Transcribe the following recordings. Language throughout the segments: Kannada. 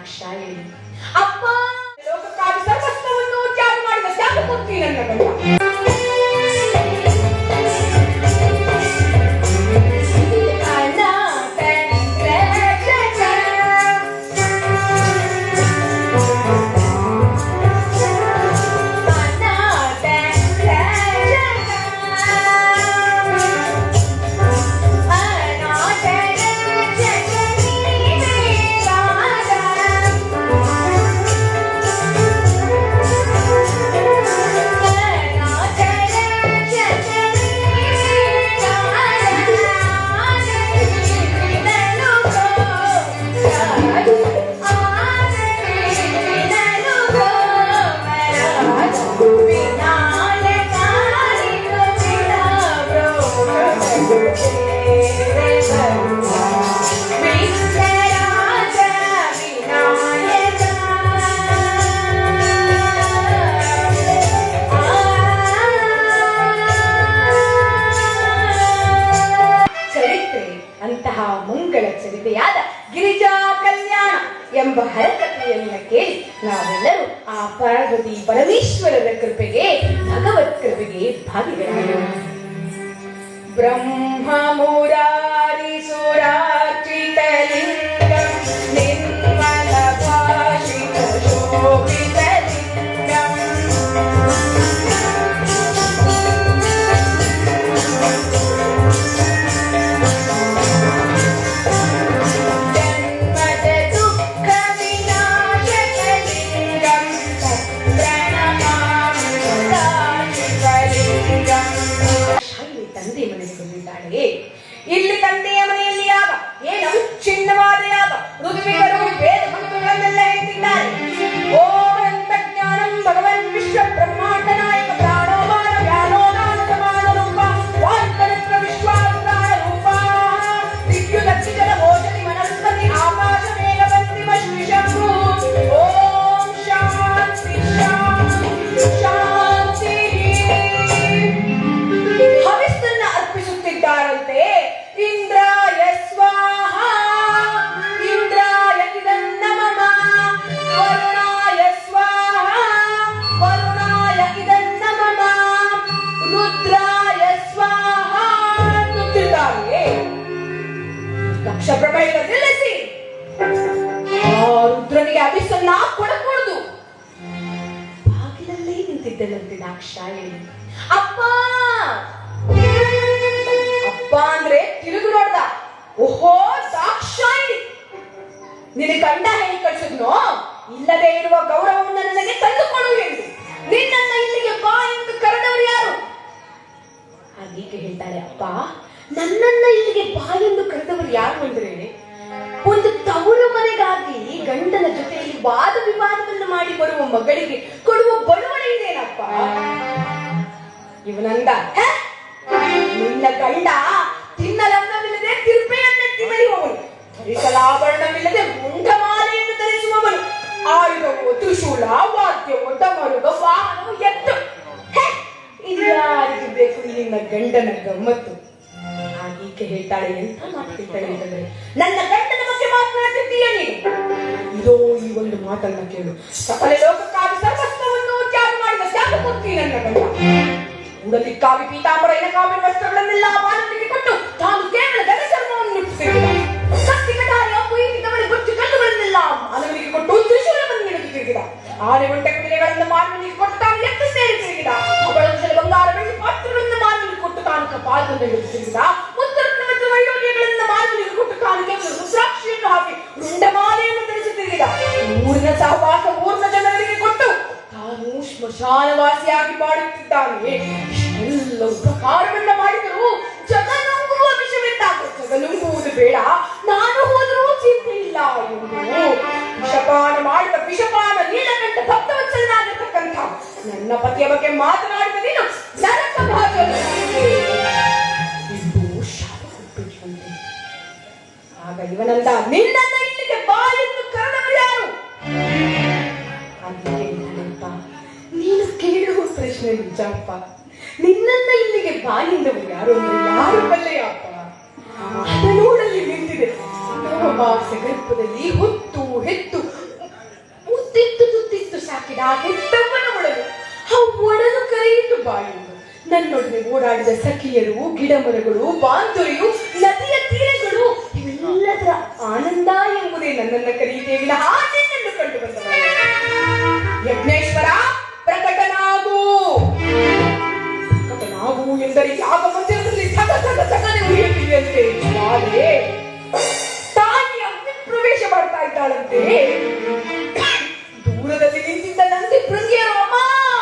ದಾಕ್ಷಾಯಿಣಿ. ಅಪ್ಪ, ಲೋಕಕ್ಕಾಗಿ ಸರ್ವಸ್ವವನ್ನು ತ್ಯಾಗ ಮಾಡಿದ ತ್ಯಾಗಮೂರ್ತಿ ನನ್ನ ಗಂಡ. ಮಂಗಳ ಚರಿತೆಯಾದ ಗಿರಿಜಾ ಕಲ್ಯಾಣ ಎಂಬ ಹರಕಥೆಯನ್ನ ಕೇಳಿ ನಾವೆಲ್ಲರೂ ಆ ಪಾರ್ವತಿ ಪರಮೇಶ್ವರರ ಕೃಪೆಗೆ, ಭಗವತ್ ಕೃಪೆಗೆ ಭಾಗಿಗಳಾಗೋಣ. ಬ್ರಹ್ಮ ಮುರಾರಿ ಸುರಾರ್ಚಿತ ಲಿಂಗಂ ನಿರ್ಮಲ ಭಾಷಿತ ಶೋಭಿತ ಲಿಂಗಂ ಇಲ್ಲಿ ತಂದೆಯ ಮನೆಯಲ್ಲಿ ಯಾಗ ಏನು ಚಿನ್ನವಾದ ಯಾಗ ಋತುವಿಗರು ವೇದ ಮಂತ್ರಗಳನ್ನೆಲ್ಲ ಹೇಳ್ತಿದ್ದಾರೆ. ಓಂ ಜ್ಞಾನಂ ಭಗವನ್ ವಿಶ್ವ ಬ್ರಹ್ಮಾಂಡ ನಾಯಕ ಪ್ರಾಣೋಮಾನ ವ್ಯಾನೋದಾನ ಸಮಾನ ರೂಪ ವಾಂತರತ್ನ ವಿಶ್ವಾವತಾರ ರೂಪ ದಿವ್ಯುದಕ್ಷಿ ಜಲ ಭೋಜನಿ ಮನಸ್ಪತಿ ಆಕಾಶ ಮೇಘವಂತಿ ವಿಶ್ವಶಂಭು. ಓಂ ಶಾಂತಿ ಶಾಂತಿ ಶಾಂತಿ. ಹವಿಸ್ಸನ್ನ ಅರ್ಪಿಸುತ್ತಿದ್ದಾರಂತೆ. ಇಂದ್ರಾಯ ಸ್ವಾಹ, ಇಂದ್ರಾಯ ಇದನ್ನಮಮ, ವರುಣಾಯ ಸ್ವಾಹ, ವರುಣಾಯ ಇದನ್ನಮಮ, ರುದ್ರಾಯ ಸ್ವಾಹ ಅನ್ನುತ್ತಿದ್ದಾರೆ. ದಕ್ಷ ಪ್ರಭೆಯ ನಿಲ್ಲಿಸಿ ಆ ರುದ್ರನಿಗೆ ಅಭಿಸನ್ನ ಕೊಡಕೂಡದು. ಬಾಗಿಲಲ್ಲೇ ನಿಂತಿದ್ದನಂತೆ ದಾಕ್ಷಾಯಿಣಿ. ಅಪ್ಪ ಅಪ್ಪ ಅಂದ್ರೆ ತಿರುಗು ನೋಡ್ದ. ಓಹೋ ದಾಕ್ಷಾಯಿಣಿ, ನಿನ್ನ ಗಂಡ ಹೇಳಿ ಕಳಿಸಿದ್ನೋ ಇಲ್ಲದೆ ಇರುವ ಗೌರವವನ್ನು ನನಗೆ ತಂದುಕೊಡು ಎಂದು. ನಿನ್ನನ್ನ ಇಲ್ಲಿಗೆ ಬಾ ಎಂದು ಕರೆದವರು ಯಾರು? ಹಾಗೀಗೆ ಹೇಳ್ತಾಳೆ. ಅಪ್ಪ, ನನ್ನನ್ನ ಇಲ್ಲಿಗೆ ಬಾ ಎಂದು ಕರೆದವರು ಯಾರು ಅಂದ್ರೆ, ಒಂದು ತವರು ಮನೆಗಾಗಿ ಗಂಡನ ಜೊತೆಯಲ್ಲಿ ವಾದ ವಿವಾದವನ್ನು ಮಾಡಿ ಬರುವ ಮಗಳಿಗೆ ಕೊಡುವ ಬಡವಣೆ ಇದೇನಪ್ಪ? ಇವನಂದ, ನಿನ್ನ ಗಂಡ ತಿನ್ನಲನ್ನವಿಲ್ಲದೆ ತಿರ್ಪೆಯನ್ನೆತ್ತಿ ಮೆರೆಯುವವನು, ಧರಿಸಲಾಭರಣವಿಲ್ಲದೆ ಮುಂಡಮಾಲೆಯನ್ನು ಧರಿಸುವವನು, ಆಯುಧವು ತ್ರಿಶೂಲ ವಾದ್ಯವು ಡಮರುಗ ವಾಹನವು ಎತ್ತು. ಇದು ಯಾರಿಗೆ ಬೇಕು ನಿನ್ನ ಗಂಡನ ಗಮ್ಮತ್ತು? ಹಾಗೀಕೆ ಹೇಳ್ತಾಳೆ. ಎಂತ ಮಾತಾಡ್ತಾಳೆ ಅಂತಂದ್ರೆ, ನನ್ನ ಗಂಡನ ಬಗ್ಗೆ ಮಾತನಾಡ್ತಿದ್ದೀಯ ನೀನು? ಇದೋ ಈ ಒಂದು ಮಾತನ್ನ ಕೇಳು. ಸಕಲ ಲೋಕಕ್ಕಾಗಿ ಸರ್ವಸ್ವವನ್ನು ತ್ಯಾಗ ಮಾಡಿದ ತ್ಯಾಗಮೂರ್ತಿ ನನ್ನ ಗಂಡ. ಉಡಲಿಕ್ಕಾಗಿ ಪೀತಾಂಬರ ಇನಕಾವಿ ವಸ್ತ್ರಗಳನ್ನೆಲ್ಲ ಮಾನವನಿಗೆ ಕೊಟ್ಟು ತಾನು ಕೇವಲ ಧನಧರ್ಮವನ್ನು ನಿಟ್ಟಿಸಿದ. ಕತ್ತಿ ಕಟಾರಿ ಅಪ್ಪು ಈಗಿದ್ದವರಿಗೆ ಗೊತ್ತು ಕಲ್ಲುಗಳನ್ನೆಲ್ಲ ಮಾನವನಿಗೆ ಕೊಟ್ಟು ತ್ರಿಶೂಲವನ್ನು ಹಿಡಿದು ತಿರುಗಿದ. ಆನೆ ಒಂಟೆ ಕುದುರೆಗಳನ್ನು ಮಾನವನಿಗೆ ಕೊಟ್ಟು ತಾನು ಎತ್ತು ಸೇರಿ ತಿರುಗಿದ. ಅವಳ ಬಂಗಾರ ಬೆಳ್ಳಿ ಪಾತ್ರಗಳನ್ನು ಮಾನವನಿಗೆ ಕೊಟ್ಟು ತಾನು ಕಪಾಲವನ್ನು ಹಿಡಿದು ತಿರುಗಿದ. ಮುತ್ತರತ್ನ ಮತ್ತು ವೈಡೂರ್ಯಗಳನ್ನು ಮಾನವನಿಗೆ ಕೊಟ್ಟು ತಾನು ಕೇವಲ ರುದ್ರಾಕ್ಷಿಯನ್ನು ಹಾಕಿ ರುಂಡಮಾಲೆಯನ್ನು ಧರಿಸಿ ತಿರುಗಿದ. ಊರಿನ ಸಹವಾಸ ಊರಿನ ಜನರಿಗೆ ಕೊಟ್ಟು ತಾನು ಸ್ಮಶಾನವಾಸಿಯಾಗಿ ಮಾಡುತ್ತಿದ್ದಾನೆ. ಎಲ್ಲ ಉಪಕಾರವನ್ನ ಮಾಡಿದರು ಜಗನುಂಗುವ ವಿಷವೆಂದಾಗ ಜಗನುಂಗುವುದು ಬೇಡ, ನಾನು ಹೋದರೂ ಚಿಂತೆ ಇಲ್ಲ ಎಂದು ವಿಷಪಾನ ಮಾಡಿದ ವಿಷಪಾನ ನೀಲಕಂಠ ಭಕ್ತವತ್ಸಲನಾಗಿರ್ತಕ್ಕಂಥ ನನ್ನ ಪತಿಯ ಬಗ್ಗೆ ಮಾತನಾಡಿದ ನೀನು ನರಕ ಭಾಜನೆ ಎಂದು ಶಾಪ ಕೊಟ್ಟಿರುವಂತೆ. ಆಗ ಇವನಂದ, ನಿನ್ನನ್ನ ಇಲ್ಲಿಗೆ ಬಾ ಎಂದು ಕರೆದವರು ಯಾರು? ನೀನು ಕೇಳುವ ಪ್ರಶ್ನೆ ನಿಜಪ್ಪ. ನಿನ್ನನ್ನ ಇಲ್ಲಿಗೆ ಬಾಯಿಂದವರು ಯಾರು ಅಂದ್ರೆ ಯಾರು ಬಲ್ಲೆಯಪ್ಪ? ಅದನೋಡಲ್ಲಿ ನಿಂತಿದೆ. ಗರ್ಭದಲ್ಲಿ ಹೊತ್ತು ಹೆತ್ತು ನಾ ಹೆತ್ತಮ್ಮನ ಒಡಲು ಆ ಒಡಲು ಕರೆಯಿತು ಬಾಯುವುದು. ನನ್ನೊಡನೆ ಓಡಾಡಿದ ಸಖಿಯರು, ಗಿಡ ಮರಗಳು, ಬಾಂಧುರಿಯು, ನದಿಯ ತೀರಗಳು ಇವೆಲ್ಲದರ ಆನಂದ ಎಂಬುದೇ ನನ್ನನ್ನ ಕರೆಯಿತೇ ವಿನಃ ನಿನ್ನನ್ನು ಕಂಡು ಬಂದವ. ಯಜ್ಞೇಶ್ವರ ಪ್ರಕಟನಾಗು. ಪ್ರಕಟನಾಗು ಎಂದರೆ ಯಾಗ ಮಂದಿರದಲ್ಲಿ ಸಗ ಸಗ ಸಗನೆ ಉರಿಯುತ್ತಿದೆಯಂತೆ. ಜ್ವಾಲೆ ತಾಯಿ ಅಗ್ನಿ ಪ್ರವೇಶ ಮಾಡ್ತಾ ಇದ್ದಾಳಂತೆ. ದೂರದಲ್ಲಿ ನಿಂತಿದ್ದ ನಂದಿ ಭೃಂಗಿಯರು ಅಮ್ಮ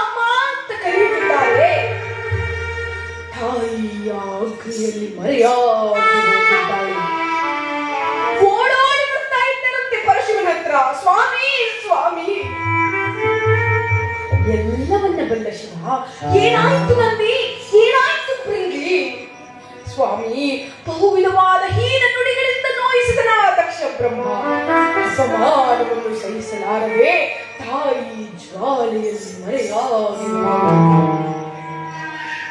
ಅಮ್ಮ ಅಂತ ಕರೆಯುತ್ತಿದ್ದಾರೆ. ತಾಯಿಯ ಅಗ್ನಿಯಲ್ಲಿ ಮರೆಯಾಗಿ ಹೋಗಿದ್ದಾಳೆ. ಓಡೋಡಿ ಬರ್ತಾ ಇದ್ದರಂತೆ ಪರಶುವಿನ ಹತ್ರ. ಸ್ವಾಮಿ ಸ್ವಾಮಿ, ಎಲ್ಲವನ್ನ ಬಲ್ಲ ಶಿವ, ಏನಾಯ್ತು ನಂದಿ, ಏನಾಯ್ತು ಭೃಂಗಿ? ಸ್ವಾಮಿ, ಬಹುವಿಧವಾದ ಹೀನ ನುಡಿಗಳಿಂದ ನೋಯಿಸಿದನ ದಕ್ಷ ಬ್ರಹ್ಮ ಅಪಮಾನವನ್ನು ಸಹಿಸಲಾರದೆ ತಾಯಿ ಜ್ವಾಲೆಯಲ್ಲಿ ಮರೆಯಾಗಿ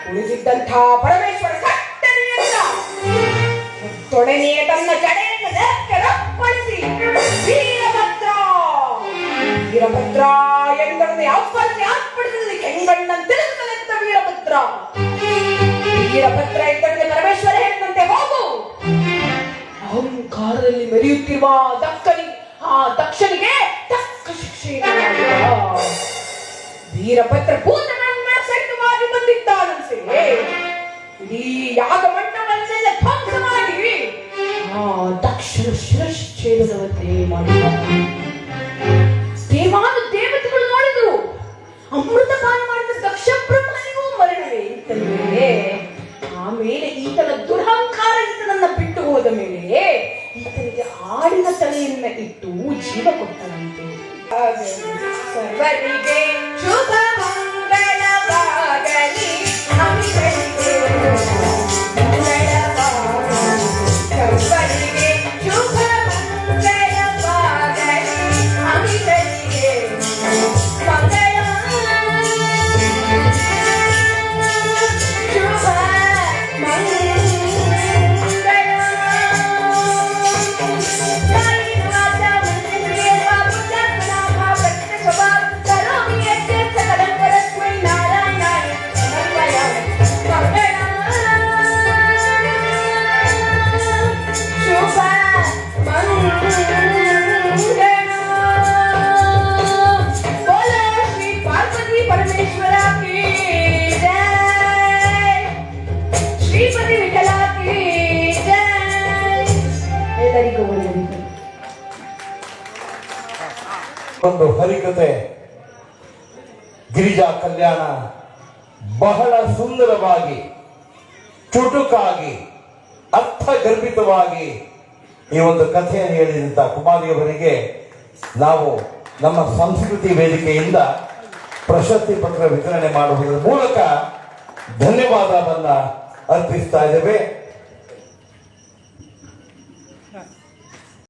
ಕುಳಿತಿದ್ದಂಥ ಪರಮೇಶ್ವರ ತೊಡನೆಯ ತನ್ನ ಜಡೆಯನ್ನು ರಪ್ಪಳಿಸಿ ವೀರಭದ್ರ ವೀರಭದ್ರ ಎಂದರೆ ಅಪ್ಪಳಿಸಿ ಆರ್ಪಡಿಸಿದಲ್ಲಿ ಕೆಂಗಣ್ಣಂತಿರುತ್ತಲೆತ್ತ ವೀರಭದ್ರ. ವೀರಭದ್ರ ಎಂದರೆ ಪರಮೇಶ್ವರ ಹೇಳಿದಂತೆ ಹೋಗು. ಅಹಂಕಾರದಲ್ಲಿ ಮೆರೆಯುತ್ತಿರುವ ದಕ್ಷನಿಗೆ ತಕ್ಕ ಶಿಕ್ಷೆ. ವೀರಭದ್ರ ಭೂತಗಳನ್ನ ಸಹಿತವಾಗಿ ಬಂದಿದ್ದಾನಂತೆ. ಇಡೀ ಯಾಗ ಮಂಟಪವನ್ನೆಲ್ಲ ಧ್ವಂಸ ಮಾಡಿ ಆ ದಕ್ಷನ ಶಿರಶ್ಛೇದನವನ್ನೇ ಮಾಡಿದ. ದೇವತೆಗಳು ನೋಡಿದ್ರು. ಅಮೃತ ಪಾನ ಮಾಡಿದ ದಕ್ಷ ಬ್ರಹ್ಮನಿಗೂ ಮರಣವೇ ಇತ್ತಲ್ವೇ. ಆಮೇಲೆ ಈತನ ದುರಹಂಕಾರ ಈತನನ್ನ ಬಿಟ್ಟು ಹೋದ ಮೇಲೆ ಈತನಿಗೆ ಆಡಿನ ತಲೆಯನ್ನ ಇಟ್ಟು ಜೀವ ಕೊಟ್ಟನಂತೆ. ಸರ್ವರಿಗೆ ಶುಭ ಮಂಗಳವಾಗಲಿ, ಅಮಿಗಳಿಗೆ ಸರ್ವರಿಗೆ ಶುಭ ಮಂಗಳವಾಗಲಿ, ಅಮಿಗಳಿಗೆ ಮಂಗಳ ಶುಭ ಒಂದು ಹರಿಕತೆ ಗಿರಿಜಾ ಕಲ್ಯಾಣ ಬಹಳ ಸುಂದರವಾಗಿ, ಚುಟುಕಾಗಿ, ಅರ್ಥಗರ್ಭಿತವಾಗಿ ಈ ಒಂದು ಕಥೆಯನ್ನು ಹೇಳಿದಂತ ಕುಮಾರಿಯವರಿಗೆ ನಾವು ನಮ್ಮ ಸಂಸ್ಕೃತಿ ವೇದಿಕೆಯಿಂದ ಪ್ರಶಸ್ತಿ ಪತ್ರ ವಿತರಣೆ ಮಾಡುವುದರ ಮೂಲಕ ಧನ್ಯವಾದವನ್ನ ಅರ್ಪಿಸ್ತಾ ಇದ್ದೇವೆ.